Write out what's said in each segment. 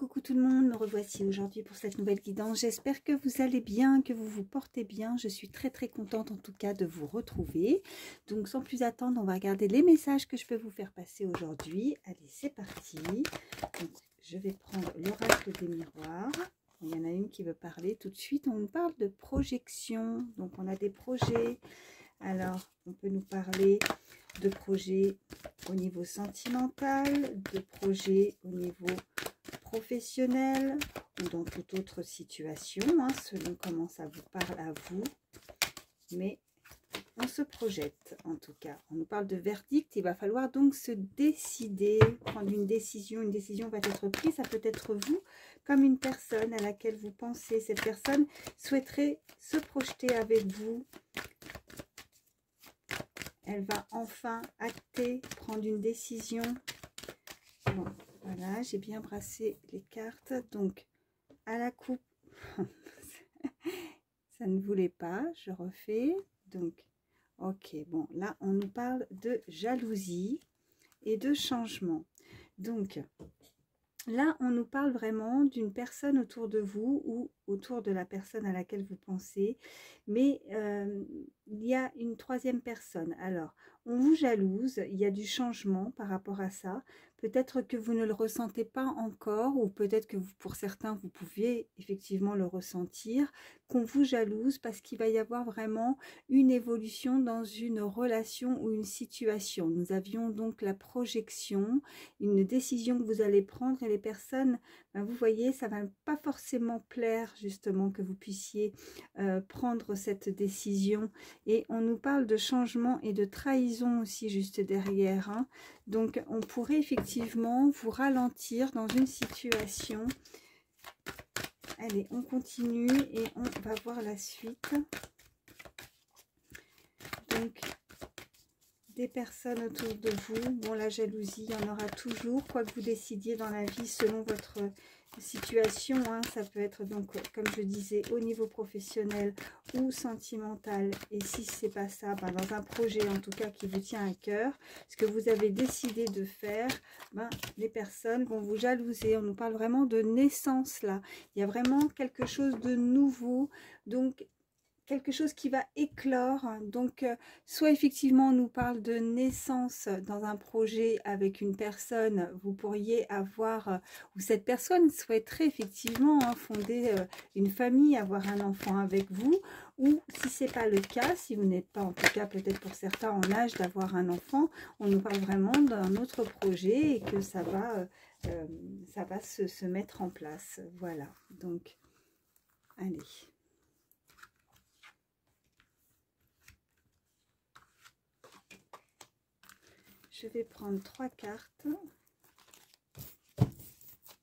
coucou tout le monde, me revoici aujourd'hui pour cette nouvelle guidance. J'espère que vous allez bien, que vous vous portez bien. Je suis très contente en tout cas de vous retrouver. Donc sans plus attendre, on va regarder les messages que je peux vous faire passer aujourd'hui. Allez, c'est parti. Donc, je vais prendre l'oracle des miroirs. Il y en a une qui veut parler tout de suite. On nous parle de projection. Donc on a des projets. Alors, on peut nous parler de projets au niveau sentimental, de projets au niveau professionnel ou dans toute autre situation, selon comment ça vous parle à vous. Mais on se projette en tout cas. On nous parle de verdict. Il va falloir donc se décider, prendre une décision. Une décision va être prise. Ça peut être vous comme une personne à laquelle vous pensez. Cette personne souhaiterait se projeter avec vous. Elle va enfin acter, prendre une décision. Bon, voilà, j'ai bien brassé les cartes. Donc, à la coupe, ça ne voulait pas. Je refais. Donc, ok, bon, là, on nous parle de jalousie et de changement. Donc, là, on nous parle vraiment d'une personne autour de vous ou autour de la personne à laquelle vous pensez. Mais il y a une troisième personne. Alors, on vous jalouse, il y a du changement par rapport à ça. Peut-être que vous ne le ressentez pas encore ou peut-être que vous, pour certains, vous pouviez effectivement le ressentir, qu'on vous jalouse parce qu'il va y avoir vraiment une évolution dans une relation ou une situation. Nous avions donc la projection, une décision que vous allez prendre et les personnes, ben vous voyez, ça ne va pas forcément plaire justement que vous puissiez prendre cette décision. Et on nous parle de changement et de trahison aussi juste derrière. Donc on pourrait effectivement vous ralentir dans une situation. Allez, on continue et on va voir la suite. Donc des personnes autour de vous. Bon, la jalousie, il y en aura toujours, quoi que vous décidiez dans la vie selon votre situation. Ça peut être donc, comme je disais, au niveau professionnel ou sentimental. Et si c'est pas ça, ben, dans un projet en tout cas qui vous tient à cœur, ce que vous avez décidé de faire, ben, les personnes vont vous jalouser. On nous parle vraiment de naissance là. Il y a vraiment quelque chose de nouveau. Donc, quelque chose qui va éclore. Donc, soit effectivement on nous parle de naissance dans un projet avec une personne, vous pourriez avoir, ou cette personne souhaiterait effectivement fonder une famille, avoir un enfant avec vous, ou si c'est pas le cas, si vous n'êtes pas en tout cas peut-être pour certains en âge d'avoir un enfant, on nous parle vraiment d'un autre projet et que ça va se mettre en place. Voilà, donc, allez. Je vais prendre 3 cartes.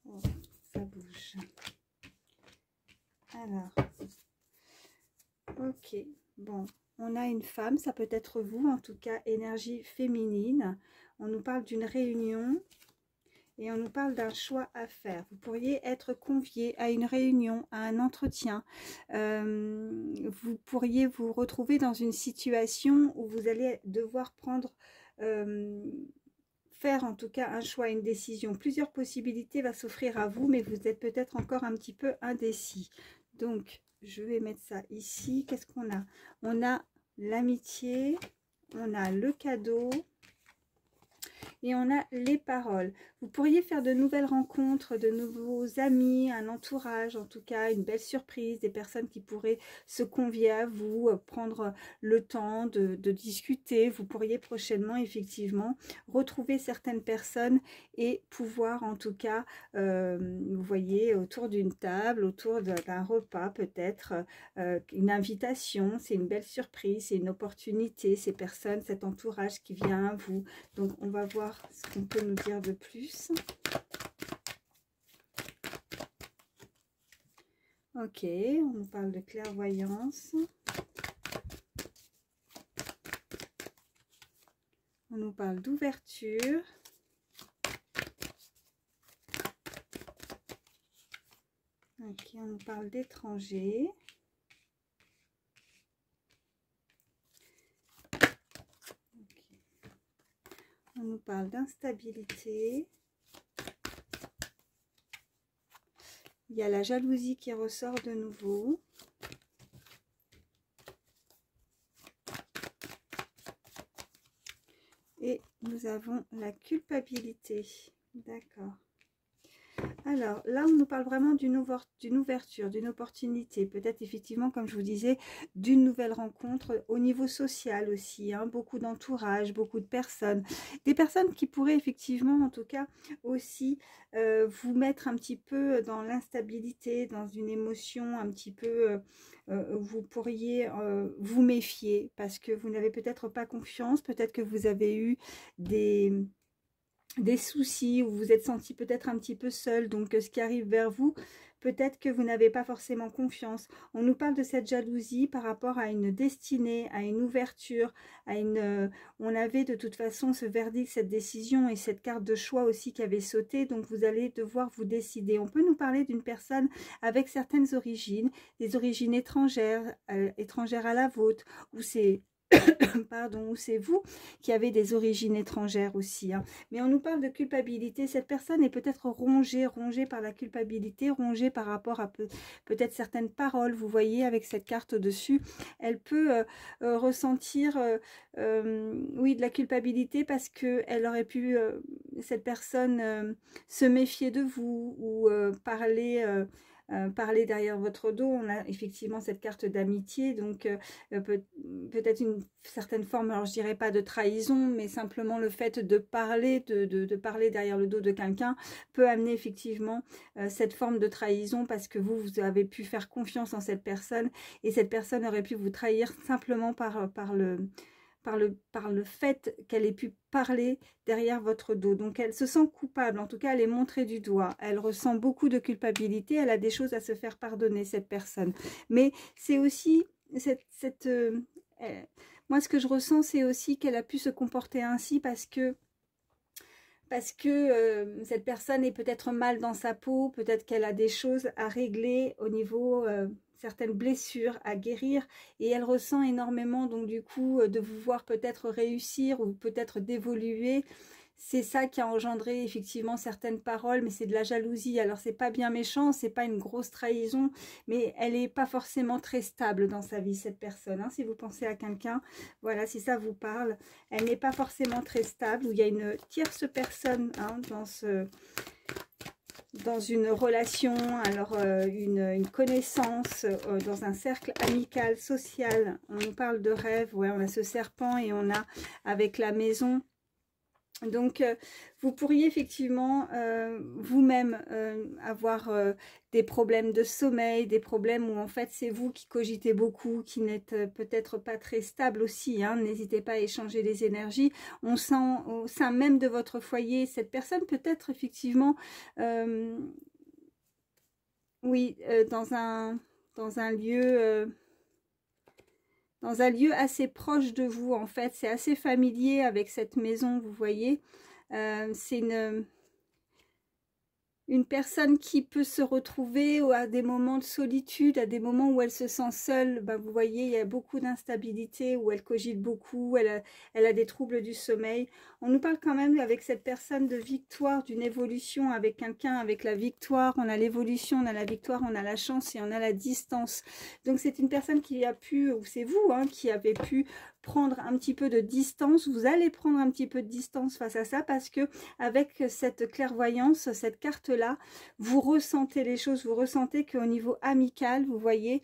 Oh, ça bouge. Alors, ok. Bon, on a une femme, ça peut être vous, en tout cas, énergie féminine. On nous parle d'une réunion et on nous parle d'un choix à faire. Vous pourriez être convié à une réunion, à un entretien. Vous pourriez vous retrouver dans une situation où vous allez devoir prendre... faire en tout cas un choix, une décision. Plusieurs possibilités va s'offrir à vous, mais vous êtes peut-être encore un petit peu indécis. Donc, je vais mettre ça ici. Qu'est-ce qu'on a? On a l'amitié, on a le cadeau et on a les paroles. Vous pourriez faire de nouvelles rencontres, de nouveaux amis, un entourage, en tout cas une belle surprise, des personnes qui pourraient se convier à vous, prendre le temps de discuter. Vous pourriez prochainement effectivement retrouver certaines personnes et pouvoir en tout cas, vous voyez, autour d'une table, autour d'un repas peut-être, une invitation, c'est une belle surprise, c'est une opportunité, ces personnes, cet entourage qui vient à vous. Donc on va voir ce qu'on peut nous dire de plus. Ok, on nous parle de clairvoyance. On nous parle d'ouverture. Ok, on nous parle d'étranger. On nous parle d'instabilité. il y a la jalousie qui ressort de nouveau. Et nous avons la culpabilité. D'accord. Alors, là, on nous parle vraiment d'une ouverture, d'une opportunité. Peut-être, effectivement, comme je vous disais, d'une nouvelle rencontre au niveau social aussi. Hein, beaucoup d'entourage, beaucoup de personnes. Des personnes qui pourraient, effectivement, en tout cas, aussi vous mettre un petit peu dans l'instabilité, dans une émotion un petit peu... vous pourriez vous méfier parce que vous n'avez peut-être pas confiance. Peut-être que vous avez eu des soucis, ou vous vous êtes senti peut-être un petit peu seul, donc ce qui arrive vers vous, peut-être que vous n'avez pas forcément confiance. On nous parle de cette jalousie par rapport à une destinée, à une ouverture, à une... on avait de toute façon ce verdict, cette décision et cette carte de choix aussi qui avait sauté, donc vous allez devoir vous décider. On peut nous parler d'une personne avec certaines origines, des origines étrangères, étrangères à la vôtre, ou c'est... pardon, ou c'est vous qui avez des origines étrangères aussi. Hein. Mais on nous parle de culpabilité. Cette personne est peut-être rongée par la culpabilité, rongée par rapport à peut-être certaines paroles. Vous voyez avec cette carte dessus, elle peut ressentir oui, de la culpabilité parce qu'elle aurait pu, cette personne, se méfier de vous ou parler derrière votre dos. On a effectivement cette carte d'amitié, donc peut-être une certaine forme, alors je dirais pas de trahison, mais simplement le fait de parler, de parler derrière le dos de quelqu'un peut amener effectivement cette forme de trahison parce que vous avez pu faire confiance en cette personne et cette personne aurait pu vous trahir simplement par le fait qu'elle ait pu parler derrière votre dos. Donc elle se sent coupable, en tout cas elle est montrée du doigt. Elle ressent beaucoup de culpabilité, elle a des choses à se faire pardonner, cette personne. Mais c'est aussi moi ce que je ressens, c'est aussi qu'elle a pu se comporter ainsi parce que cette personne est peut-être mal dans sa peau, peut-être qu'elle a des choses à régler au niveau... certaines blessures à guérir et elle ressent énormément donc du coup de vous voir peut-être réussir ou peut-être d'évoluer. C'est ça qui a engendré effectivement certaines paroles, mais c'est de la jalousie. Alors c'est pas bien méchant, c'est pas une grosse trahison, mais elle n'est pas forcément très stable dans sa vie, cette personne. Hein. Si vous pensez à quelqu'un, voilà, si ça vous parle, elle n'est pas forcément très stable, où il y a une tierce personne hein, dans une relation, alors une connaissance, dans un cercle amical, social. On nous parle de rêve, ouais, on a ce serpent et on a avec la maison. Donc, vous pourriez effectivement vous-même avoir des problèmes de sommeil, des problèmes où en fait c'est vous qui cogitez beaucoup, qui n'êtes peut-être pas très stable aussi. Hein. N'hésitez pas à échanger les énergies. On sent au sein même de votre foyer, cette personne peut-être effectivement, oui, dans un lieu... dans un lieu assez proche de vous, en fait. C'est assez familier avec cette maison, vous voyez. C'est une personne qui peut se retrouver à des moments de solitude, à des moments où elle se sent seule. Ben, vous voyez, il y a beaucoup d'instabilité, où elle cogite beaucoup, elle a des troubles du sommeil. On nous parle quand même avec cette personne de victoire, d'une évolution avec quelqu'un, avec la victoire. On a l'évolution, on a la victoire, on a la chance et on a la distance. Donc c'est une personne qui a pu, ou c'est vous, hein, qui avez pu prendre un petit peu de distance. Vous allez prendre un petit peu de distance face à ça parce que avec cette clairvoyance, cette carte là, vous ressentez les choses, vous ressentez qu'au niveau amical, vous voyez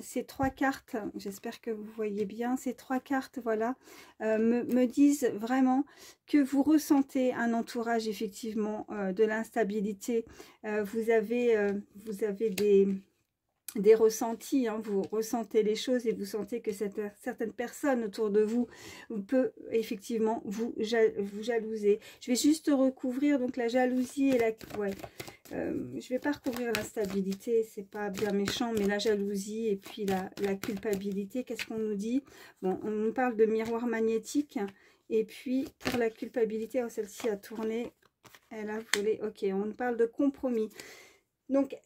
ces trois cartes, j'espère que vous voyez bien, ces trois cartes, voilà, me disent vraiment que vous ressentez un entourage effectivement de l'instabilité. Vous avez des ressentis, hein, vous ressentez les choses et vous sentez que certaines personnes autour de vous peut effectivement vous jalouser. Je vais juste recouvrir donc la jalousie et la... Ouais. Je vais pas recouvrir l'instabilité, c'est pas bien méchant, mais la jalousie et puis la culpabilité, qu'est-ce qu'on nous dit? Bon, on nous parle de miroir magnétique et puis pour la culpabilité, oh, celle-ci a tourné, elle a volé, ok, on nous parle de compromis. Donc,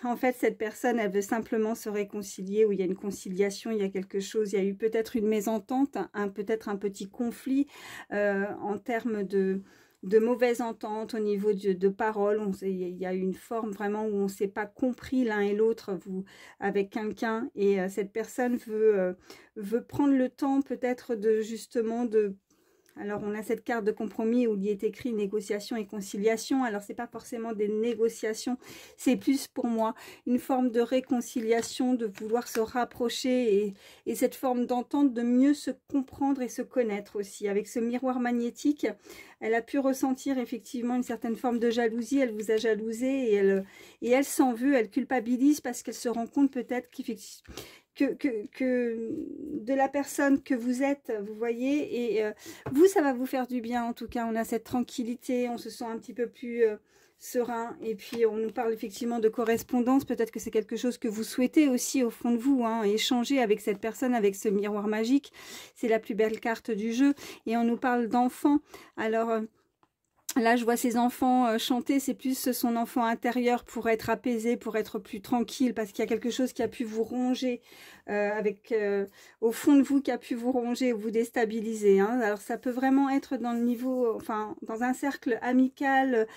en fait, cette personne, elle veut simplement se réconcilier, où il y a une conciliation, il y a quelque chose, il y a eu peut-être une mésentente, peut-être un petit conflit en termes de mauvaise entente au niveau de paroles. Il y a une forme vraiment où on ne s'est pas compris l'un et l'autre avec quelqu'un, et cette personne veut prendre le temps peut-être de justement de... Alors, on a cette carte de compromis où il est écrit négociation et conciliation. Alors, c'est pas forcément des négociations, c'est plus pour moi une forme de réconciliation, de vouloir se rapprocher et cette forme d'entente, de mieux se comprendre et se connaître aussi. Avec ce miroir magnétique, elle a pu ressentir effectivement une certaine forme de jalousie. Elle vous a jalousé et elle s'en veut, elle culpabilise parce qu'elle se rend compte peut-être qu'effectivement... de la personne que vous êtes, vous voyez, et vous, ça va vous faire du bien. En tout cas, on a cette tranquillité, on se sent un petit peu plus serein, et puis on nous parle effectivement de correspondance. Peut-être que c'est quelque chose que vous souhaitez aussi au fond de vous, hein, échanger avec cette personne, avec ce miroir magique. C'est la plus belle carte du jeu, et on nous parle d'enfants. Alors là, je vois ses enfants chanter, c'est plus son enfant intérieur pour être apaisé, pour être plus tranquille, parce qu'il y a quelque chose qui a pu vous ronger, au fond de vous, qui a pu vous ronger ou vous déstabiliser. Hein. Alors, ça peut vraiment être dans le niveau, enfin, dans un cercle amical,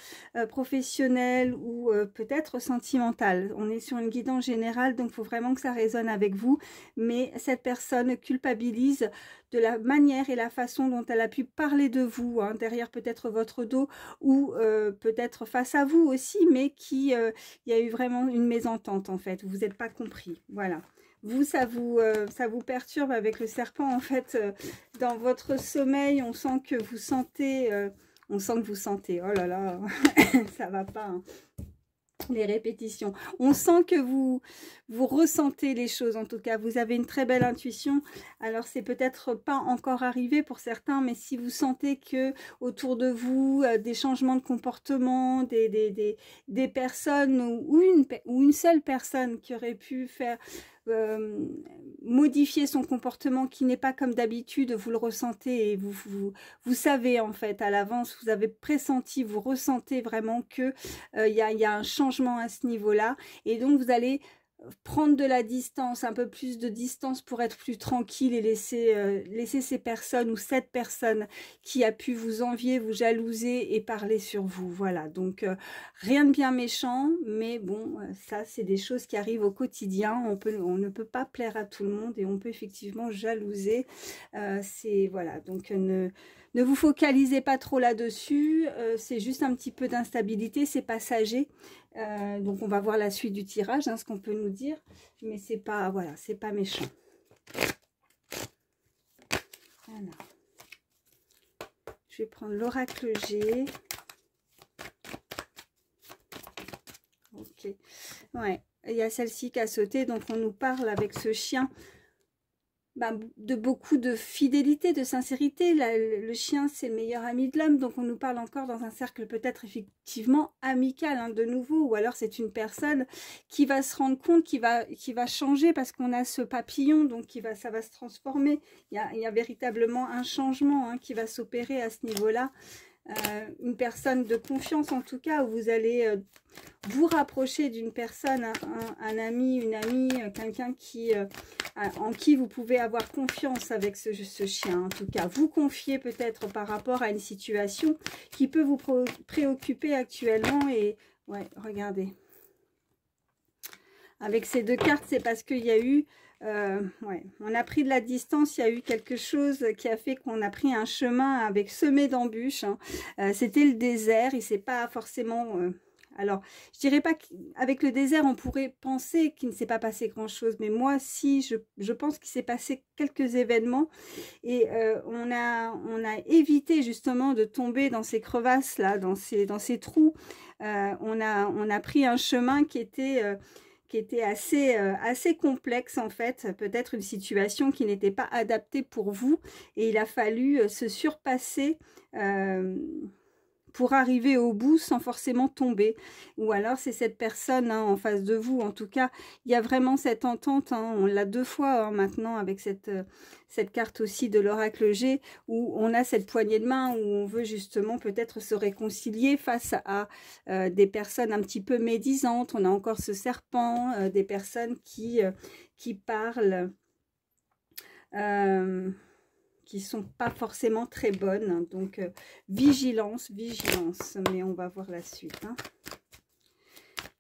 professionnel ou peut-être sentimental. On est sur une guidance générale, donc il faut vraiment que ça résonne avec vous. Mais cette personne culpabilise de la manière et la façon dont elle a pu parler de vous, hein, derrière peut-être votre dos ou peut-être face à vous aussi, mais il y a eu vraiment une mésentente en fait, vous n'êtes pas compris, voilà. Vous, ça vous perturbe avec le serpent en fait, dans votre sommeil, on sent que vous sentez, oh là là, ça va pas, hein. Les répétitions. On sent que vous ressentez les choses, en tout cas. Vous avez une très belle intuition. Alors, c'est peut-être pas encore arrivé pour certains, mais si vous sentez que autour de vous, des changements de comportement, des personnes ou une seule personne qui aurait pu faire... modifier son comportement qui n'est pas comme d'habitude, vous le ressentez et vous savez en fait à l'avance, vous avez pressenti, vous ressentez vraiment que il y a un changement à ce niveau-là, et donc vous allez prendre de la distance, un peu plus de distance pour être plus tranquille et laisser ces personnes ou cette personne qui a pu vous envier, vous jalouser et parler sur vous. Voilà, donc rien de bien méchant, mais bon, ça c'est des choses qui arrivent au quotidien. On ne peut pas plaire à tout le monde et on peut effectivement jalouser. C'est voilà, donc ne vous focalisez pas trop là-dessus, c'est juste un petit peu d'instabilité, c'est passager. Donc on va voir la suite du tirage, hein, ce qu'on peut nous dire, mais c'est pas, voilà, c'est pas méchant. Voilà. Je vais prendre l'oracle G. Ok, ouais, il y a celle-ci qui a sauté, donc on nous parle avec ce chien. De beaucoup de fidélité, de sincérité. Le chien, c'est le meilleur ami de l'homme, donc on nous parle encore dans un cercle peut-être effectivement amical, hein, de nouveau, ou alors c'est une personne qui va se rendre compte, qui va changer, parce qu'on a ce papillon, donc ça va se transformer. Il y a véritablement un changement, hein, qui va s'opérer à ce niveau-là. Une personne de confiance en tout cas, où vous allez vous rapprocher d'une personne, un ami, une amie, quelqu'un en qui vous pouvez avoir confiance avec ce chien. En tout cas, vous confier peut-être par rapport à une situation qui peut vous préoccuper actuellement. Et ouais, regardez. Avec ces deux cartes, c'est parce qu'il y a eu... ouais, on a pris de la distance, il y a eu quelque chose qui a fait qu'on a pris un chemin avec semé d'embûches. Hein. C'était le désert, il s'est pas forcément... alors, je dirais pas qu'avec le désert, on pourrait penser qu'il ne s'est pas passé grand-chose, mais moi, si, je pense qu'il s'est passé quelques événements, et on a évité justement de tomber dans ces crevasses-là, dans ces trous. On a pris un chemin qui était assez complexe en fait, peut-être une situation qui n'était pas adaptée pour vous, et il a fallu se surpasser pour arriver au bout sans forcément tomber. Ou alors c'est cette personne, hein, en face de vous. En tout cas, il y a vraiment cette entente, hein, on l'a 2 fois, hein, maintenant avec cette carte aussi de l'oracle G, où on a cette poignée de main, où on veut justement peut-être se réconcilier face à des personnes un petit peu médisantes. On a encore ce serpent, des personnes qui parlent... qui sont pas forcément très bonnes. Donc, vigilance, vigilance. Mais on va voir la suite. Hein.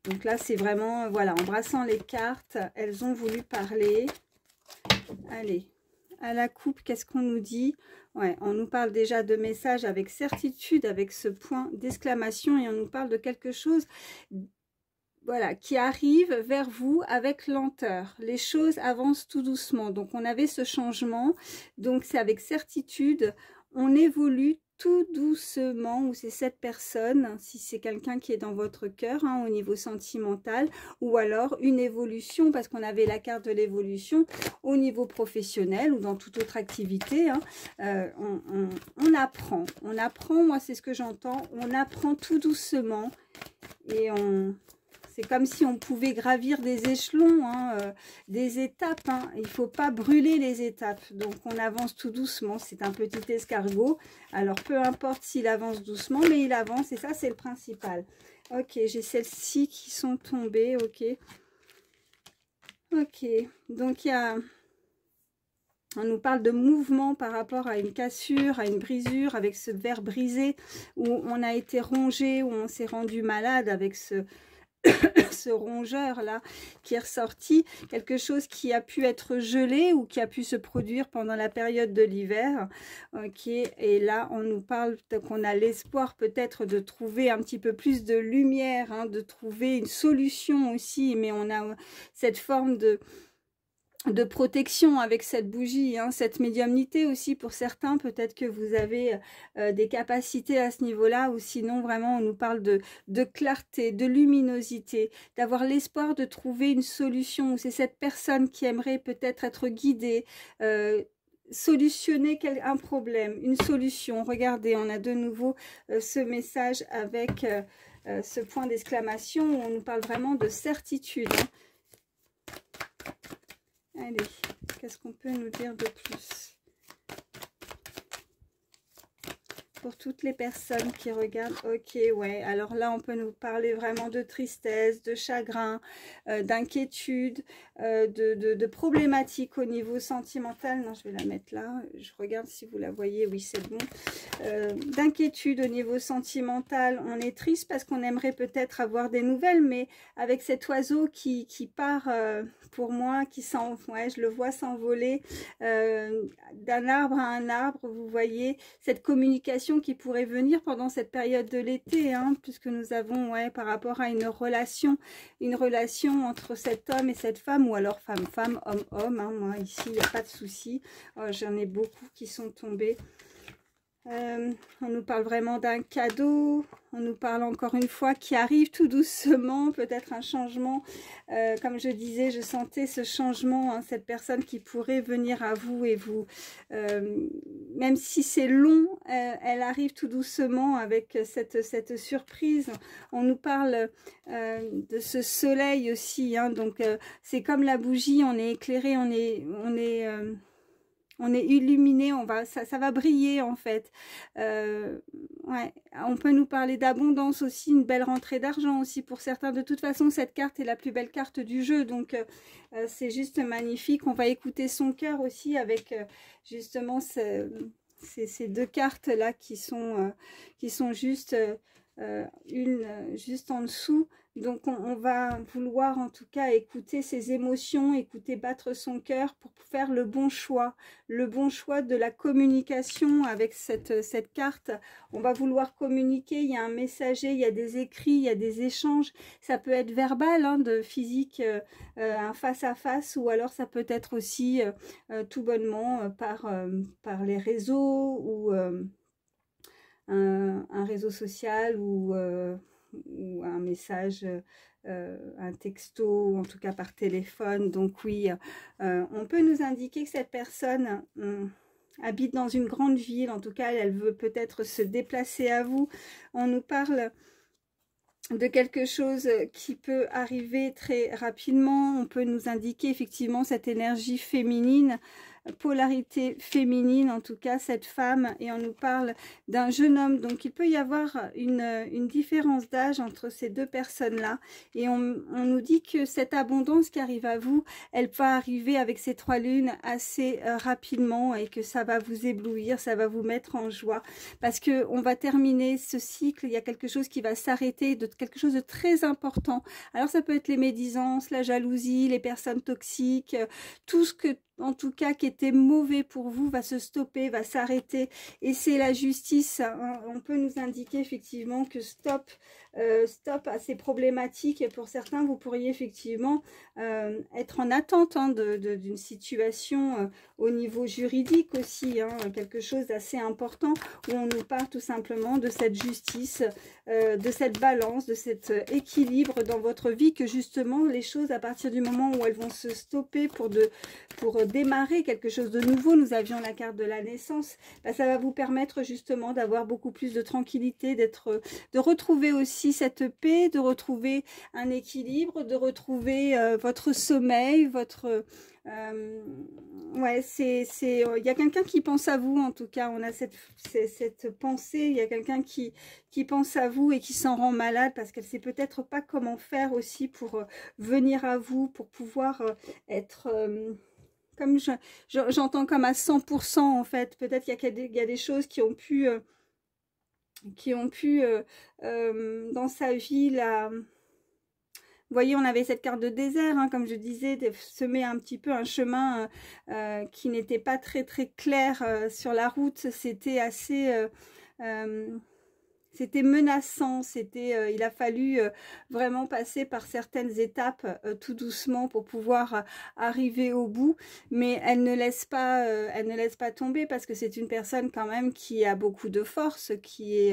Donc là, c'est vraiment, voilà, en brassant les cartes, elles ont voulu parler. Allez, à la coupe, qu'est-ce qu'on nous dit? Ouais, on nous parle déjà de messages avec certitude, avec ce point d'exclamation, et on nous parle de quelque chose, voilà, qui arrive vers vous avec lenteur. Les choses avancent tout doucement. Donc, on avait ce changement. Donc, c'est avec certitude. On évolue tout doucement, ou c'est cette personne, si c'est quelqu'un qui est dans votre cœur, hein, au niveau sentimental, ou alors une évolution, parce qu'on avait la carte de l'évolution, au niveau professionnel ou dans toute autre activité. Hein, on apprend, moi c'est ce que j'entends, on apprend tout doucement, et c'est comme si on pouvait gravir des échelons, hein, des étapes. Hein. Il ne faut pas brûler les étapes. Donc, on avance tout doucement. C'est un petit escargot. Alors, peu importe s'il avance doucement, mais il avance. Et ça, c'est le principal. Ok, j'ai celles-ci qui sont tombées. Ok. Ok. Donc, on nous parle de mouvement par rapport à une cassure, à une brisure, avec ce verre brisé, où on a été rongé, où on s'est rendu malade avec ce rongeur là qui est ressorti, quelque chose qui a pu être gelé ou qui a pu se produire pendant la période de l'hiver. Ok, et là on nous parle qu'on a l'espoir peut-être de trouver un petit peu plus de lumière, hein, de trouver une solution aussi, mais on a cette forme de protection avec cette bougie, hein, cette médiumnité aussi pour certains. Peut-être que vous avez des capacités à ce niveau-là, ou sinon vraiment on nous parle de clarté, de luminosité, d'avoir l'espoir de trouver une solution, ou c'est cette personne qui aimerait peut-être être guidée, solutionner un problème, une solution. Regardez, on a de nouveau ce message avec ce point d'exclamation où on nous parle vraiment de certitude, hein. Allez, qu'est-ce qu'on peut nous dire de plus? Pour toutes les personnes qui regardent, ok, ouais, alors là, on peut nous parler vraiment de tristesse, de chagrin, d'inquiétude, de problématiques au niveau sentimental. Non, je vais la mettre là, je regarde si vous la voyez, oui, c'est bon. D'inquiétude au niveau sentimental, on est triste parce qu'on aimerait peut-être avoir des nouvelles, mais avec cet oiseau qui part, pour moi, qui ouais, je le vois s'envoler d'un arbre à un arbre, vous voyez, cette communication qui pourrait venir pendant cette période de l'été, hein, puisque nous avons, ouais, par rapport à une relation entre cet homme et cette femme, ou alors femme-femme, homme-homme, hein, moi ici, il n'y a pas de souci, j'en ai beaucoup qui sont tombés. On nous parle vraiment d'un cadeau, on nous parle encore une fois qui arrive tout doucement, peut-être un changement, comme je disais, je sentais ce changement, hein, cette personne qui pourrait venir à vous, et vous, même si c'est long, elle arrive tout doucement avec cette surprise. On nous parle de ce soleil aussi, hein, donc c'est comme la bougie, on est éclairé, on est illuminé, ça va briller en fait. Ouais, on peut nous parler d'abondance aussi, une belle rentrée d'argent aussi pour certains. De toute façon, cette carte est la plus belle carte du jeu, donc c'est juste magnifique. On va écouter son cœur aussi avec justement ces deux cartes là qui sont juste juste en dessous. Donc on va vouloir en tout cas écouter ses émotions, écouter battre son cœur pour faire le bon choix de la communication avec cette carte. On va vouloir communiquer, il y a un messager, il y a des écrits, il y a des échanges, ça peut être verbal, hein, de physique, un face à face, ou alors ça peut être aussi tout bonnement par les réseaux, ou un réseau social, ou un message, un texto, en tout cas par téléphone. Donc oui, on peut nous indiquer que cette personne habite dans une grande ville, en tout cas elle veut peut-être se déplacer à vous. On nous parle de quelque chose qui peut arriver très rapidement. On peut nous indiquer effectivement cette énergie féminine polarité féminine, en tout cas cette femme, et on nous parle d'un jeune homme. Donc il peut y avoir une différence d'âge entre ces deux personnes-là, et on nous dit que cette abondance qui arrive à vous, elle peut arriver avec ces 3 lunes assez rapidement, et que ça va vous éblouir, ça va vous mettre en joie, parce que on va terminer ce cycle, il y a quelque chose qui va s'arrêter, de quelque chose de très important. Alors ça peut être les médisances, la jalousie, les personnes toxiques, tout ce que, en tout cas, qui était mauvais pour vous va se stopper, va s'arrêter, et c'est la justice. On peut nous indiquer effectivement que stop à ces problématiques. Et pour certains, vous pourriez effectivement être en attente d'une situation au niveau juridique aussi, quelque chose d'assez important, où on nous parle tout simplement de cette justice, de cette balance, de cet équilibre dans votre vie, que justement les choses, à partir du moment où elles vont se stopper pour démarrer quelque chose de nouveau, nous avions la carte de la naissance, ça va vous permettre justement d'avoir beaucoup plus de tranquillité, de retrouver aussi cette paix, de retrouver un équilibre, de retrouver votre sommeil, votre... ouais, il y a quelqu'un qui pense à vous, en tout cas, on a cette pensée, il y a quelqu'un qui pense à vous et qui s'en rend malade parce qu'elle sait peut-être pas comment faire aussi pour venir à vous, pour pouvoir être... comme j'entends comme à 100% en fait. Peut-être qu'il y a des choses qui ont pu dans sa vie là. Vous voyez, on avait cette carte de désert, comme je disais, de semer un petit peu un chemin qui n'était pas très clair sur la route. C'était assez... c'était menaçant, il a fallu vraiment passer par certaines étapes tout doucement pour pouvoir arriver au bout, mais elle ne laisse pas tomber, parce que c'est une personne quand même qui a beaucoup de force, qui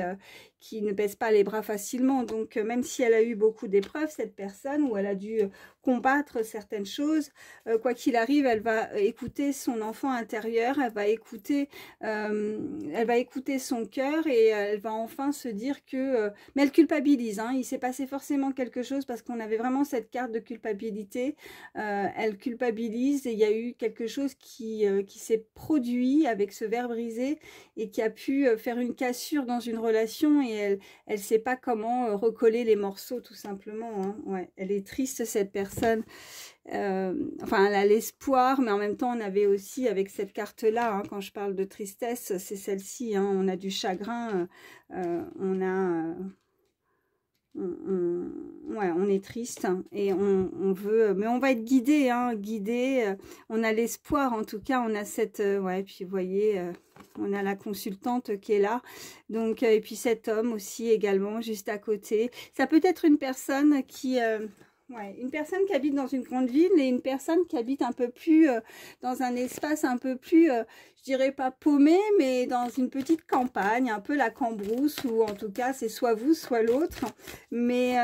ne baisse pas les bras facilement. Donc même si elle a eu beaucoup d'épreuves, cette personne, où elle a dû combattre certaines choses, quoi qu'il arrive, elle va écouter son enfant intérieur, elle va écouter son cœur, et elle va enfin se dire que... mais elle culpabilise, il s'est passé forcément quelque chose, parce qu'on avait vraiment cette carte de culpabilité. Elle culpabilise, et il y a eu quelque chose qui s'est produit avec ce verre brisé, et qui a pu faire une cassure dans une relation, et elle sait pas comment recoller les morceaux, tout simplement. Ouais, elle est triste, cette personne. Enfin, elle a l'espoir, mais en même temps, on avait aussi, avec cette carte-là, quand je parle de tristesse, c'est celle-ci, on a du chagrin, on a... ouais, on est triste, et on veut, mais on va être guidé, guidé, on a l'espoir, en tout cas, on a cette, ouais, puis vous voyez, on a la consultante qui est là, donc, et puis cet homme aussi également, juste à côté. Ça peut être une personne qui... ouais, une personne qui habite dans une grande ville, et une personne qui habite un peu plus dans un espace un peu plus, je dirais pas paumé, mais dans une petite campagne, un peu la Cambrousse, ou en tout cas c'est soit vous, soit l'autre. Mais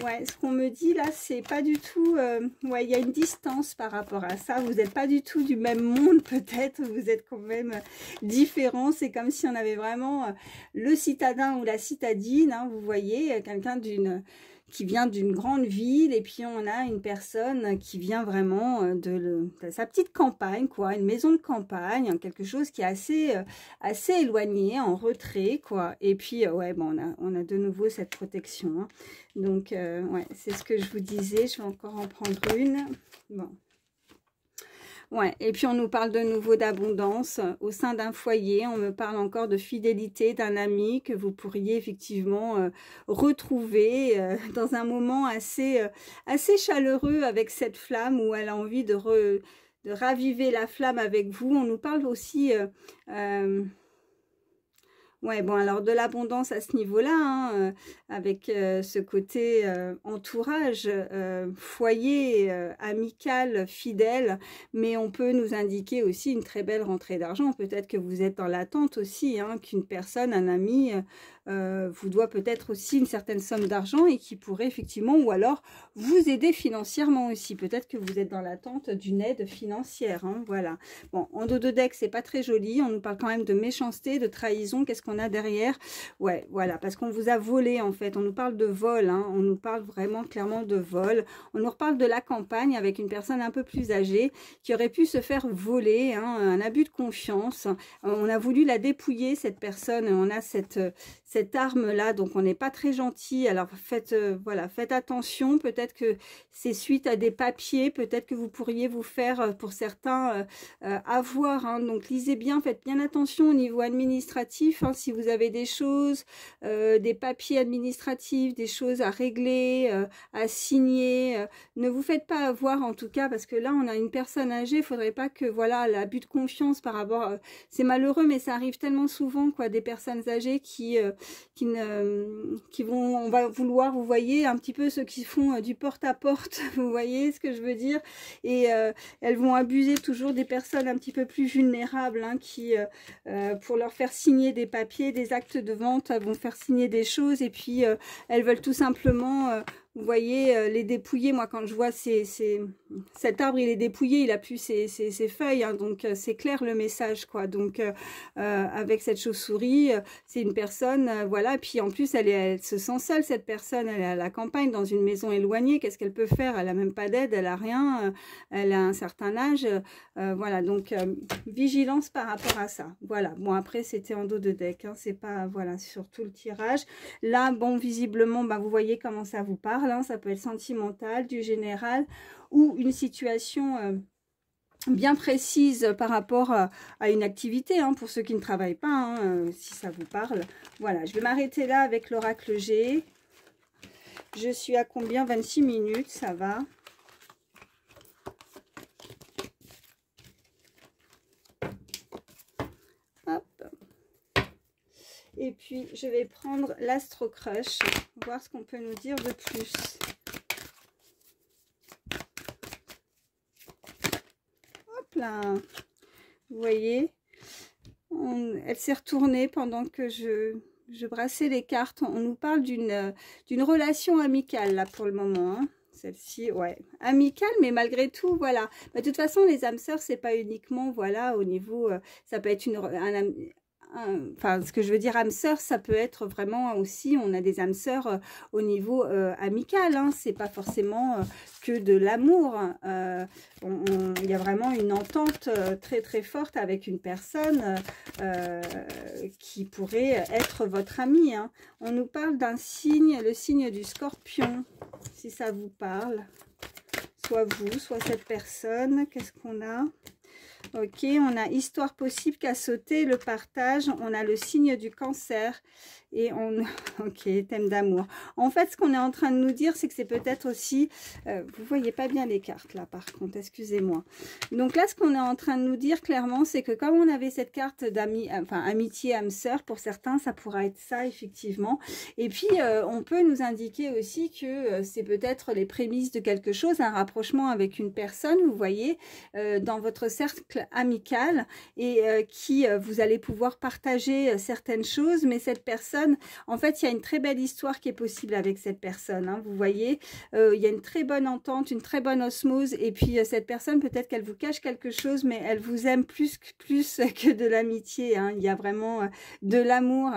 ouais, ce qu'on me dit là, c'est pas du tout... ouais, il y a une distance par rapport à ça. Vous n'êtes pas du tout du même monde, peut-être. Vous êtes quand même différents. C'est comme si on avait vraiment le citadin ou la citadine, vous voyez, quelqu'un qui vient d'une grande ville, et puis on a une personne qui vient vraiment de sa petite campagne, quoi, une maison de campagne, quelque chose qui est assez éloigné, en retrait, quoi. Et puis ouais, bon, on a de nouveau cette protection, donc ouais, c'est ce que je vous disais. Je vais encore en prendre une. Bon. Ouais, et puis on nous parle de nouveau d'abondance au sein d'un foyer. On me parle encore de fidélité d'un ami que vous pourriez effectivement retrouver dans un moment assez chaleureux, avec cette flamme, où elle a envie de raviver la flamme avec vous. On nous parle aussi... ouais, bon, alors de l'abondance à ce niveau-là, avec ce côté entourage, foyer, amical, fidèle, mais on peut nous indiquer aussi une très belle rentrée d'argent. Peut-être que vous êtes dans l'attente aussi, qu'une personne, un ami, vous doit peut-être aussi une certaine somme d'argent, et qui pourrait effectivement, ou alors vous aider financièrement aussi. Peut-être que vous êtes dans l'attente d'une aide financière, voilà. Bon, en dos de deck, c'est pas très joli. On nous parle quand même de méchanceté, de trahison. Qu'est-ce qu'on a derrière? Ouais, voilà, parce qu'on vous a volé en fait. On nous parle de vol, hein, on nous parle vraiment clairement de vol. On nous reparle de la campagne avec une personne un peu plus âgée qui aurait pu se faire voler, hein, un abus de confiance. On a voulu la dépouiller, cette personne. On a cette arme-là, donc on n'est pas très gentil. Alors faites, voilà, faites attention. Peut-être que c'est suite à des papiers. Peut-être que vous pourriez vous faire, pour certains, avoir. Hein, donc lisez bien, faites bien attention au niveau administratif. Hein, si vous avez des choses, des papiers administratifs, des choses à régler, à signer, ne vous faites pas avoir en tout cas, parce que là on a une personne âgée. Il faudrait pas que, voilà, l'abus de confiance par rapport, c'est malheureux, mais ça arrive tellement souvent, quoi, des personnes âgées qui vont, on va vouloir, vous voyez, un petit peu ceux qui font du porte-à-porte, vous voyez ce que je veux dire, et elles vont abuser toujours des personnes un petit peu plus vulnérables, hein, qui, pour leur faire signer des papiers, des actes de vente, elles vont faire signer des choses, et puis elles veulent tout simplement... vous voyez, les dépouiller. Moi, quand je vois cet arbre, il est dépouillé, il a plus ses feuilles, hein, donc c'est clair le message, quoi. Donc, avec cette chauve-souris, c'est une personne, voilà, et puis en plus, elle se sent seule, cette personne, elle est à la campagne, dans une maison éloignée, qu'est-ce qu'elle peut faire? Elle a même pas d'aide, elle a rien, elle a un certain âge, voilà, donc vigilance par rapport à ça, voilà. Bon, après, c'était en dos de deck, hein, c'est pas, voilà, sur tout le tirage. Là, bon, visiblement, bah, vous voyez comment ça vous parle, hein, ça peut être sentimental, du général, ou une situation bien précise par rapport à une activité, hein, pour ceux qui ne travaillent pas, hein, si ça vous parle. Voilà, je vais m'arrêter là avec l'oracle G. Je suis à combien? 26 minutes, ça va. Hop. Et puis, je vais prendre l'Astro Crush, voir ce qu'on peut nous dire de plus. Hop là. Vous voyez, elle s'est retournée pendant que je brassais les cartes. On nous parle d'une relation amicale, là, pour le moment, hein. Celle-ci, ouais, amicale, mais malgré tout, voilà. Bah, de toute façon, les âmes sœurs, c'est pas uniquement, voilà, au niveau... ça peut être enfin, ce que je veux dire, âme sœur, ça peut être vraiment aussi, on a des âmes sœurs au niveau amical, hein, c'est pas forcément que de l'amour. Il y a vraiment une entente très très forte avec une personne qui pourrait être votre ami, hein. On nous parle d'un signe, le signe du Scorpion, si ça vous parle, soit vous, soit cette personne. Qu'est-ce qu'on a? Ok, on a histoire possible qu'à sauter, le partage, on a le signe du Cancer et on... Ok, thème d'amour. En fait, ce qu'on est en train de nous dire, c'est que c'est peut-être aussi... vous voyez pas bien les cartes là, par contre, excusez-moi. Donc là, ce qu'on est en train de nous dire clairement, c'est que comme on avait cette carte d'ami, enfin amitié, âme sœur, pour certains, ça pourra être ça, effectivement. Et puis, on peut nous indiquer aussi que c'est peut-être les prémices de quelque chose, un rapprochement avec une personne, vous voyez, dans votre cercle amical, et qui vous allez pouvoir partager certaines choses, mais cette personne, en fait, il y a une très belle histoire qui est possible avec cette personne, hein, vous voyez, il y a une très bonne entente, une très bonne osmose, et puis cette personne, peut-être qu'elle vous cache quelque chose, mais elle vous aime plus que de l'amitié, hein. Il y a vraiment de l'amour,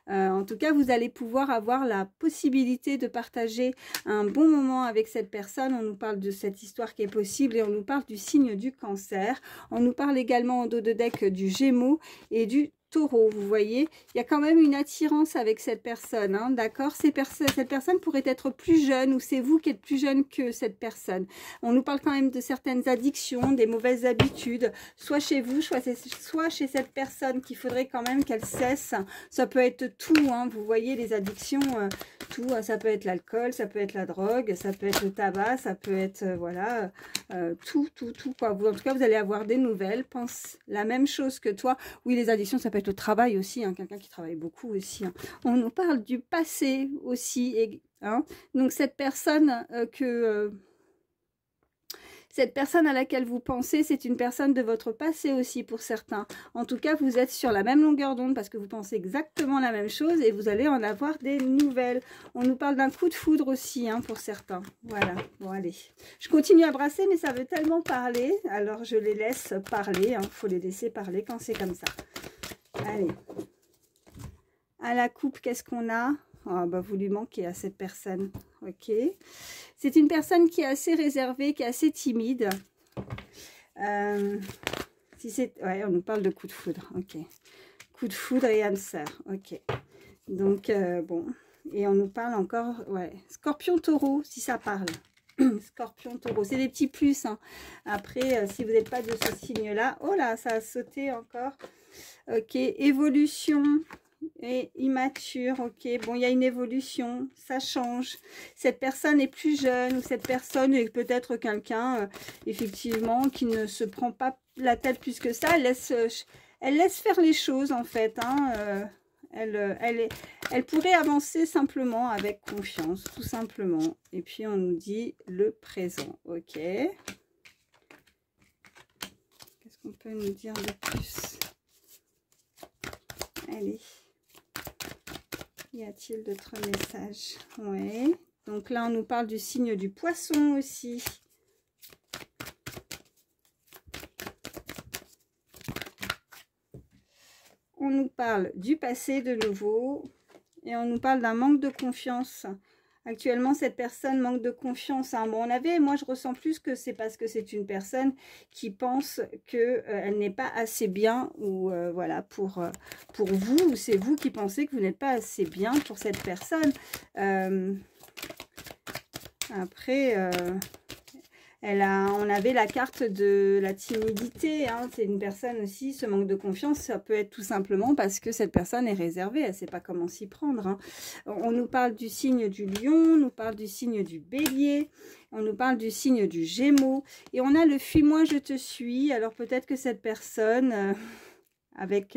en tout cas, vous allez pouvoir avoir la possibilité de partager un bon moment avec cette personne. On nous parle de cette histoire qui est possible, et on nous parle du signe du Cancer. On nous parle également en dos de deck du Gémeaux et du Taureau. Vous voyez, il y a quand même une attirance avec cette personne, hein, d'accord. Cette personne pourrait être plus jeune, ou c'est vous qui êtes plus jeune que cette personne. On nous parle quand même de certaines addictions, des mauvaises habitudes, soit chez vous, soit chez cette personne, qu'il faudrait quand même qu'elle cesse. Ça peut être tout, hein, vous voyez, les addictions, tout, ça peut être l'alcool, ça peut être la drogue, ça peut être le tabac, ça peut être, voilà, tout, quoi. Vous, en tout cas, vous allez avoir des nouvelles. Pense la même chose que toi. Oui, les addictions, ça peut être le travail aussi, hein, quelqu'un qui travaille beaucoup aussi, hein. On nous parle du passé aussi, hein. Donc cette personne cette personne à laquelle vous pensez, c'est une personne de votre passé aussi pour certains. En tout cas, vous êtes sur la même longueur d'onde parce que vous pensez exactement la même chose et vous allez en avoir des nouvelles. On nous parle d'un coup de foudre aussi, hein, pour certains. Voilà, bon allez. Je continue à brasser, mais ça veut tellement parler. Alors je les laisse parler, hein. Faut les laisser parler quand c'est comme ça. Allez. À la coupe, qu'est-ce qu'on a? Oh, bah, vous lui manquez à cette personne. Ok. C'est une personne qui est assez réservée, qui est assez timide. Si c'est... Ouais, on nous parle de coup de foudre. Ok. Coup de foudre et âme sœur. Ok. Donc, bon. Et on nous parle encore... Ouais. Scorpion taureau, si ça parle. Scorpion taureau. C'est des petits plus. Hein. Après, si vous n'êtes pas de ce signe-là... Oh là, ça a sauté encore. Ok. Évolution... et immature, ok, bon, il y a une évolution, ça change, cette personne est plus jeune, ou cette personne est peut-être quelqu'un, effectivement, qui ne se prend pas la tête plus que ça, elle laisse faire les choses, en fait, hein, elle pourrait avancer simplement avec confiance, tout simplement, et puis on nous dit le présent, ok, qu'est-ce qu'on peut nous dire de plus? Allez. Y a-t-il d'autres messages? Ouais. Donc là, on nous parle du signe du poisson aussi. On nous parle du passé de nouveau. Et on nous parle d'un manque de confiance. Actuellement, cette personne manque de confiance. Hein. Bon, moi, je ressens plus que c'est parce que c'est une personne qui pense qu'elle n'est pas assez bien ou voilà, pour vous, ou c'est vous qui pensez que vous n'êtes pas assez bien pour cette personne. Après, on avait la carte de la timidité, hein. C'est une personne aussi, ce manque de confiance, ça peut être tout simplement parce que cette personne est réservée, elle ne sait pas comment s'y prendre. Hein. On nous parle du signe du lion, on nous parle du signe du bélier, on nous parle du signe du gémeaux, et on a le fuis-moi, je te suis. Alors peut-être que cette personne... avec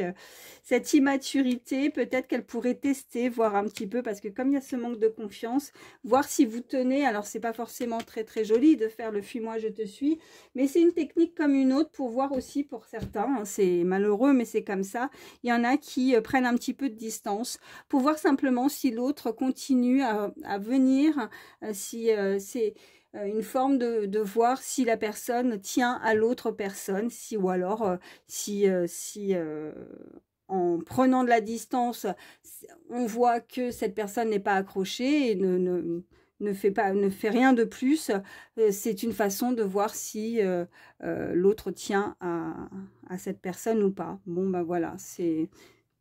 cette immaturité, peut-être qu'elle pourrait tester, voir un petit peu, parce que comme il y a ce manque de confiance, voir si vous tenez, alors c'est pas forcément très très joli de faire le fuis-moi je te suis, mais c'est une technique comme une autre pour voir aussi pour certains, hein, c'est malheureux mais c'est comme ça, il y en a qui prennent un petit peu de distance, pour voir simplement si l'autre continue à venir, si c'est... une forme de voir si la personne tient à l'autre personne, ou alors en prenant de la distance, on voit que cette personne n'est pas accrochée et ne fait rien de plus. C'est une façon de voir si l'autre tient à cette personne ou pas. Bon, ben voilà, c'est...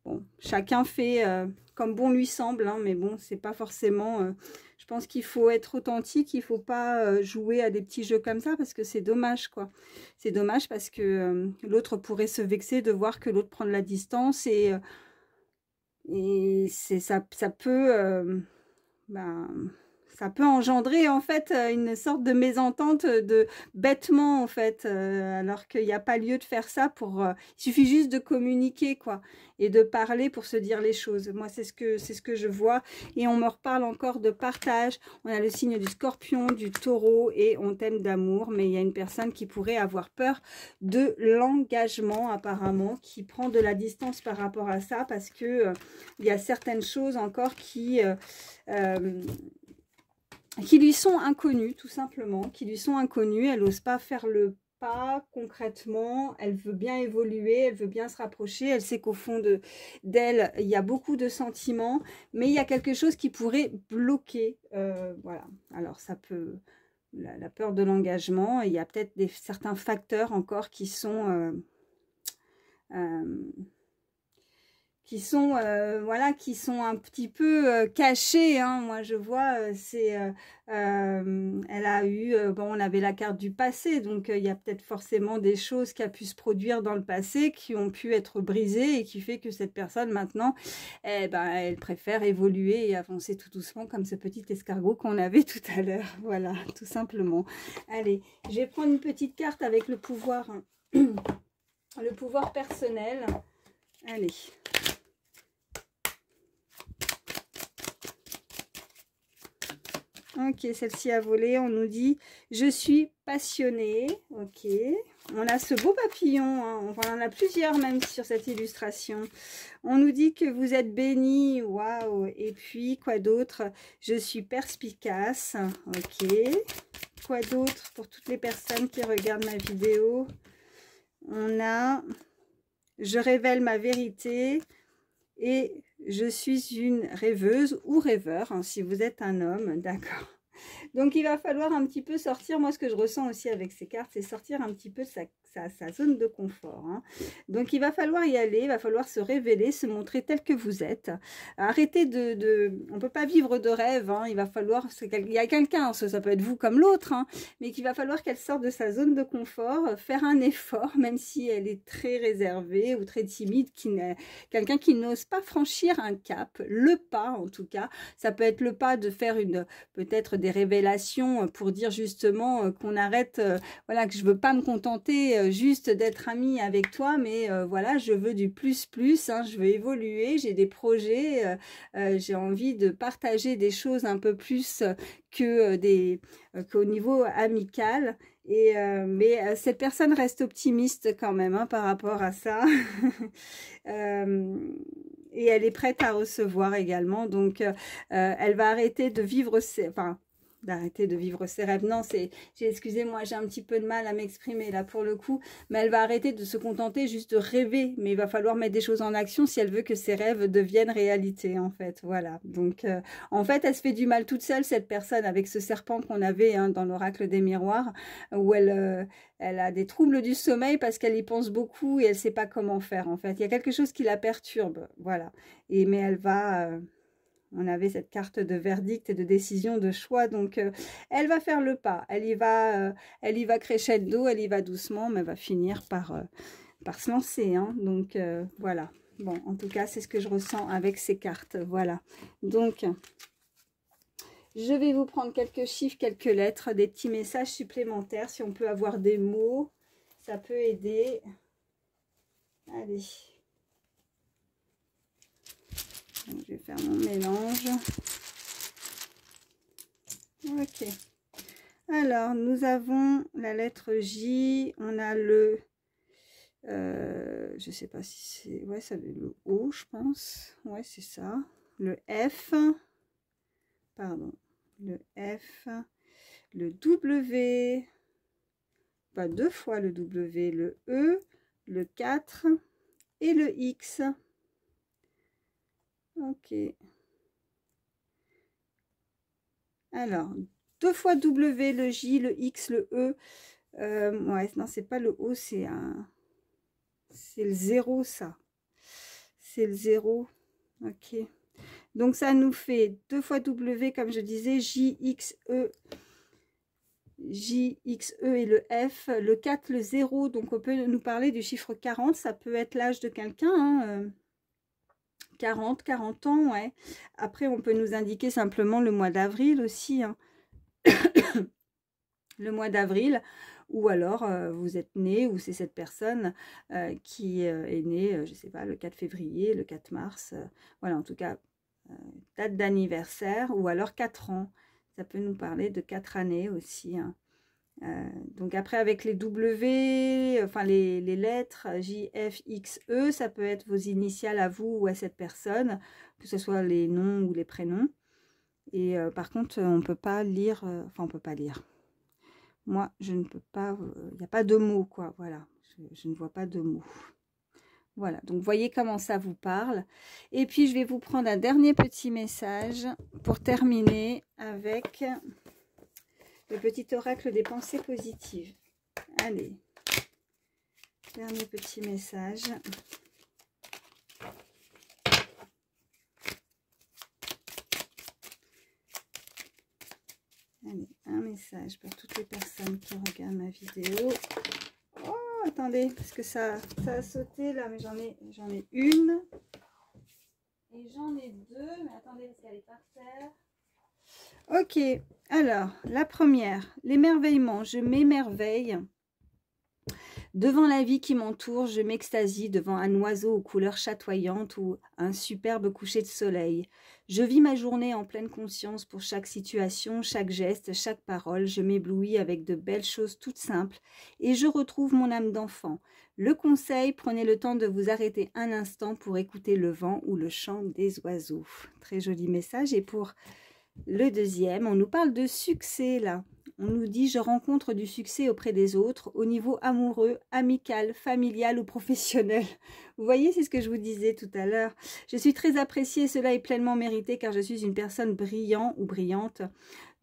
Bon, chacun fait comme bon lui semble, hein, mais bon, c'est pas forcément... je pense qu'il faut être authentique, il faut pas jouer à des petits jeux comme ça, parce que c'est dommage, quoi. C'est dommage parce que l'autre pourrait se vexer de voir que l'autre prend de la distance, et ça peut... ben, ça peut engendrer en fait une sorte de mésentente bêtement en fait, alors qu'il n'y a pas lieu de faire ça il suffit juste de communiquer quoi, et de parler pour se dire les choses. Moi c'est ce que je vois, et on me reparle encore de partage. On a le signe du scorpion, du taureau, et on t'aime d'amour, mais il y a une personne qui pourrait avoir peur de l'engagement apparemment, qui prend de la distance par rapport à ça, parce que il y a certaines choses encore qui lui sont inconnues, tout simplement, qui lui sont inconnues. Elle n'ose pas faire le pas concrètement, elle veut bien évoluer, elle veut bien se rapprocher, elle sait qu'au fond d'elle, il y a beaucoup de sentiments, mais il y a quelque chose qui pourrait bloquer, voilà. Alors ça peut, la peur de l'engagement, il y a peut-être certains facteurs encore qui sont... voilà, qui sont un petit peu cachés, hein. Moi je vois, elle a eu, bon, on avait la carte du passé, donc il y a peut-être forcément des choses qui a pu se produire dans le passé, qui ont pu être brisées, et qui fait que cette personne maintenant, eh ben, elle préfère évoluer et avancer tout doucement, comme ce petit escargot qu'on avait tout à l'heure. Voilà, tout simplement. Allez, je vais prendre une petite carte avec le pouvoir, le pouvoir personnel. Allez. Ok, celle-ci a volé. On nous dit « Je suis passionnée ». Ok. On a ce beau papillon. Hein. On en a plusieurs même sur cette illustration. On nous dit que vous êtes béni. Waouh. Et puis, quoi d'autre? Je suis perspicace. Ok. Quoi d'autre pour toutes les personnes qui regardent ma vidéo? On a « Je révèle ma vérité ». et je suis une rêveuse ou rêveur, hein, si vous êtes un homme, d'accord. Donc, il va falloir un petit peu sortir, moi ce que je ressens aussi avec ces cartes, c'est sortir un petit peu de sa zone de confort. Hein. Donc, il va falloir y aller, il va falloir se révéler, se montrer tel que vous êtes. Arrêtez on ne peut pas vivre de rêve, hein. Il va falloir, il y a quelqu'un, ça peut être vous comme l'autre, hein, mais qu'il va falloir qu'elle sorte de sa zone de confort, faire un effort, même si elle est très réservée ou très timide, quelqu'un qui n'ose pas franchir un cap, le pas en tout cas. Ça peut être le pas de faire peut-être des révélations pour dire justement qu'on arrête, voilà, que je veux pas me contenter juste d'être amie avec toi, mais voilà, je veux du plus, hein, je veux évoluer, j'ai des projets, j'ai envie de partager des choses un peu plus qu'au niveau amical. Mais cette personne reste optimiste quand même hein, par rapport à ça. Et elle est prête à recevoir également. Donc, elle va arrêter de vivre d'arrêter de vivre ses rêves. Non, excusez-moi, j'ai un petit peu de mal à m'exprimer là pour le coup, mais elle va arrêter de se contenter juste de rêver, mais il va falloir mettre des choses en action si elle veut que ses rêves deviennent réalité, en fait, voilà. Donc, en fait, elle se fait du mal toute seule, cette personne, avec ce serpent qu'on avait hein, dans l'oracle des miroirs, où elle a des troubles du sommeil parce qu'elle y pense beaucoup et elle ne sait pas comment faire, en fait. Il y a quelque chose qui la perturbe, voilà. Mais elle va... on avait cette carte de verdict et de décision, de choix. Donc, elle va faire le pas. Elle y va crescendo, elle y va doucement, mais elle va finir par se lancer. Hein. Donc, voilà. Bon, en tout cas, c'est ce que je ressens avec ces cartes. Voilà. Donc, je vais vous prendre quelques chiffres, quelques lettres, des petits messages supplémentaires. Si on peut avoir des mots, ça peut aider. Allez. Donc, je vais faire mon mélange. Ok. Alors, nous avons la lettre J. On a le... je sais pas si c'est... Ouais, ça veut le O, je pense. Ouais, c'est ça. Le F. Pardon. Le F. Le W. Pas deux fois le W. Le E. Le 4. Et le X. Ok. Alors, deux fois W, le J, le X, le E. Ouais, non, c'est pas le O, c'est le 0, ça. C'est le 0. Ok. Donc, ça nous fait deux fois W, comme je disais, J, X, E. J, X, E et le F. Le 4, le 0. Donc, on peut nous parler du chiffre 40. Ça peut être l'âge de quelqu'un, hein, 40 ans, ouais. Après, on peut nous indiquer simplement le mois d'avril aussi, hein. Le mois d'avril, ou alors vous êtes né, ou c'est cette personne qui est née, je ne sais pas, le 4 février, le 4 mars, voilà, en tout cas, date d'anniversaire, ou alors 4 ans. Ça peut nous parler de 4 années aussi, hein. Donc après avec les W, enfin les lettres J, F, X, E, ça peut être vos initiales à vous ou à cette personne, que ce soit les noms ou les prénoms. Et par contre, on ne peut pas lire, enfin on ne peut pas lire. Moi, je ne peux pas, il n'y a pas de mots, quoi, voilà. Je ne vois pas de mots. Voilà, donc voyez comment ça vous parle. Et puis, je vais vous prendre un dernier petit message pour terminer avec le petit oracle des pensées positives. Allez, dernier petit message. Allez, un message pour toutes les personnes qui regardent ma vidéo. Oh, attendez, parce que ça a sauté là, mais j'en ai une. Et j'en ai deux, mais attendez, parce qu'elle est par terre. Ok, alors, la première, l'émerveillement, je m'émerveille. Devant la vie qui m'entoure, je m'extasie devant un oiseau aux couleurs chatoyantes ou un superbe coucher de soleil. Je vis ma journée en pleine conscience pour chaque situation, chaque geste, chaque parole. Je m'éblouis avec de belles choses toutes simples et je retrouve mon âme d'enfant. Le conseil, prenez le temps de vous arrêter un instant pour écouter le vent ou le chant des oiseaux. Très joli message. Et pour le deuxième, on nous parle de succès là. On nous dit « Je rencontre du succès auprès des autres, au niveau amoureux, amical, familial ou professionnel. » Vous voyez, c'est ce que je vous disais tout à l'heure. Je suis très appréciée, cela est pleinement mérité car je suis une personne brillante ou brillante.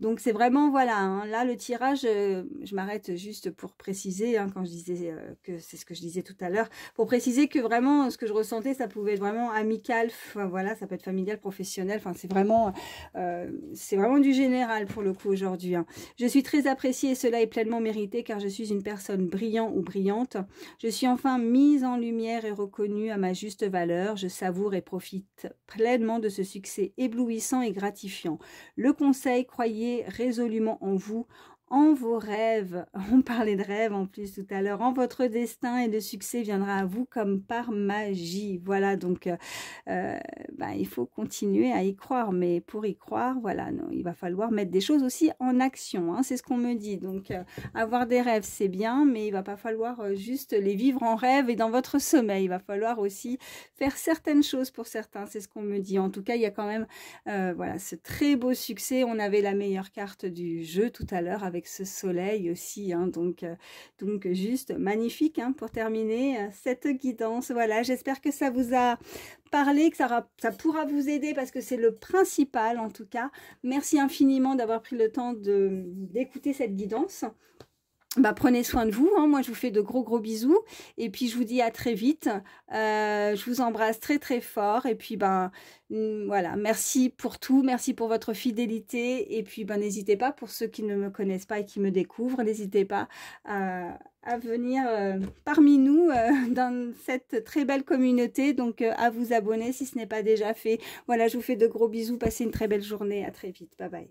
Donc c'est vraiment, voilà, hein, là le tirage, je m'arrête juste pour préciser, hein, quand je disais que c'est ce que je disais tout à l'heure, pour préciser que vraiment ce que je ressentais, ça pouvait être vraiment amical, enfin voilà, ça peut être familial, professionnel, enfin c'est vraiment du général pour le coup aujourd'hui. Hein. Je suis très appréciée et cela est pleinement mérité car je suis une personne brillante ou brillante. Je suis enfin mise en lumière et reconnue à ma juste valeur. Je savoure et profite pleinement de ce succès éblouissant et gratifiant. Le conseil, croyez résolument en vous, en vos rêves. On parlait de rêves en plus tout à l'heure. En votre destin et le succès viendra à vous comme par magie. Voilà, donc il faut continuer à y croire. Mais pour y croire, voilà, non, il va falloir mettre des choses aussi en action. Hein, c'est ce qu'on me dit. Donc, avoir des rêves, c'est bien, mais il va pas falloir juste les vivre en rêve et dans votre sommeil. Il va falloir aussi faire certaines choses pour certains. C'est ce qu'on me dit. En tout cas, il y a quand même voilà, ce très beau succès. On avait la meilleure carte du jeu tout à l'heure avec ce soleil aussi, hein, donc juste magnifique, hein, pour terminer cette guidance. Voilà, j'espère que ça vous a parlé, que ça pourra vous aider parce que c'est le principal en tout cas. Merci infiniment d'avoir pris le temps d'écouter cette guidance. Prenez soin de vous, hein. Moi je vous fais de gros bisous et puis je vous dis à très vite, je vous embrasse très très fort et puis voilà, merci pour tout, merci pour votre fidélité et puis n'hésitez pas, pour ceux qui ne me connaissent pas et qui me découvrent, n'hésitez pas à venir parmi nous dans cette très belle communauté, donc à vous abonner si ce n'est pas déjà fait. Voilà, je vous fais de gros bisous, passez une très belle journée, à très vite, bye bye.